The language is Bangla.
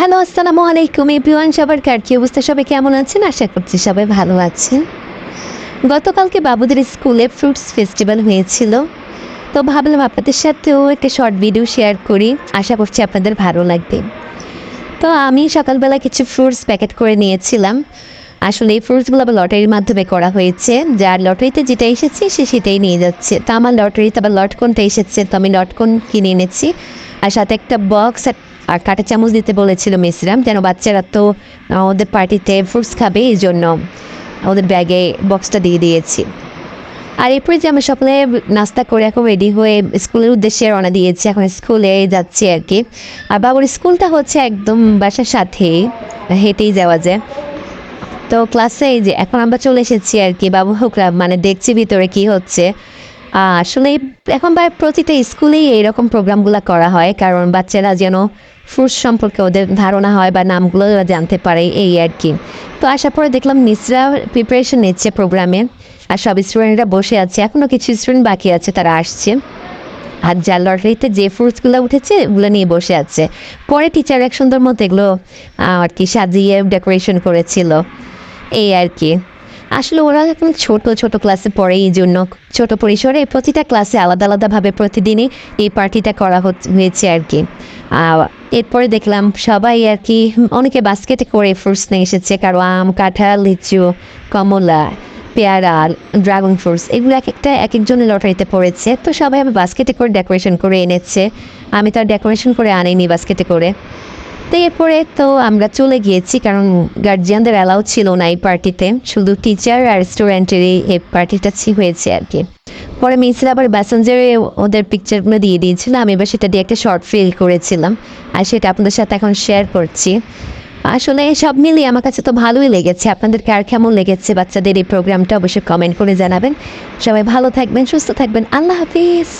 হ্যালো, আসসালামু আলাইকুম এভরিওয়ান। সবার কি অবস্থা? সবাই কেমন আছেন? আশা করছি সবাই ভালো আছেন। গতকালকে বাবুদের স্কুলে ফ্রুটস ফেস্টিভ্যাল হয়েছিল, তো ভাবলাম আপনাদের সাথেও একটা শর্ট ভিডিও শেয়ার করি। আশা করছি আপনাদের ভালো লাগবে। তো আমি সকালবেলা কিছু ফ্রুটস প্যাকেট করে নিয়েছিলাম। আসলে এই ফ্রুটসগুলো আবার লটারির মাধ্যমে করা হয়েছে। যার লটারিতে যেটা এসেছে সে সেটাই নিয়ে যাচ্ছে। তো আমার লটারিতে আবার লটকনটা এসেছে, তো আমি লটকন কিনে এনেছি। আর সাথে একটা বক্স আর কাঁটা চামচ দিতে বলেছিল মিসরাম, যেন বাচ্চারা তো ওদের পার্টিতে ফ্রুটস খাবে, এই জন্য ওদের ব্যাগে বক্সটা দিয়ে দিয়েছি। আর এরপরে যে আমরা সকালে নাস্তা করে এখন রেডি হয়ে স্কুলের উদ্দেশ্যে রওনা দিয়েছি, এখন স্কুলে যাচ্ছি আর কি। আর বাবুর স্কুলটা হচ্ছে একদম বাসার সাথেই, হেঁটেই যাওয়া যায়। তো ক্লাসে এই যে এখন আমরা চলে এসেছি আর কি, বাবু হুকরা মানে দেখছি ভিতরে কি হচ্ছে। আসলে এখন প্রতিটা স্কুলেই এইরকম প্রোগ্রামগুলো করা হয়, কারণ বাচ্চারা যেন ফ্রুটস সম্পর্কে ওদের ধারণা হয় বা নামগুলো জানতে পারে, এই আর কি। তো আসার পরে দেখলাম নিসরা প্রিপারেশন নিচ্ছে প্রোগ্রামে, আর সব স্টুডেন্টরা বসে আছে, এখনও কিছু স্টুডেন্ট বাকি আছে, তারা আসছে। আর যার লটারিতে যে ফ্রুটসগুলো উঠেছে ওগুলো নিয়ে বসে আছে। পরে টিচার এক সুন্দর মতো এগুলো আর কি সাজিয়ে ডেকোরেশন করেছিল, এই আর কি। আসলে ওরা এখন ছোট ছোট ক্লাসে পড়ে, এই জন্য ছোট পরিসরে প্রতিটা ক্লাসে আলাদা আলাদাভাবে প্রতিদিনই এই পার্টিটা করা হয়েছে আর কি। এরপরে দেখলাম সবাই আর কি অনেকে বাস্কেটে করে ফ্রুটস নিয়ে এসেছে, কারো আম, কাঁঠাল, লিচু, কমলা, পেয়ারা, ড্রাগন ফ্রুটস, এগুলো এক একটা এক একজনের লটারিতে পড়েছে। তো সবাই আমি বাস্কেটে করে ডেকোরেশন করে এনেছে, আমি তো আর ডেকোরেশন করে আনিনি বাস্কেটে করে। তো এরপরে তো আমরা চলে গিয়েছি, কারণ গার্জিয়ানদের অ্যালাউ ছিল না এই পার্টিতে, শুধু টিচার আর স্টুডেন্টেরই এই পার্টিটা হয়েছে আর কি। পরে মিসরা আবার মেসেঞ্জারে ওদের পিকচারগুলো দিয়ে দিয়েছিল, আমি এবার সেটা দিয়ে একটা শর্ট ফিল করেছিলাম, আর সেটা আপনাদের সাথে এখন শেয়ার করছি। আসলে সব মিলিয়ে আমার কাছে তো ভালোই লেগেছে। আপনাদেরকে আর কেমন লেগেছে বাচ্চাদের এই প্রোগ্রামটা অবশ্যই কমেন্ট করে জানাবেন। সবাই ভালো থাকবেন, সুস্থ থাকবেন। আল্লাহ হাফিজ।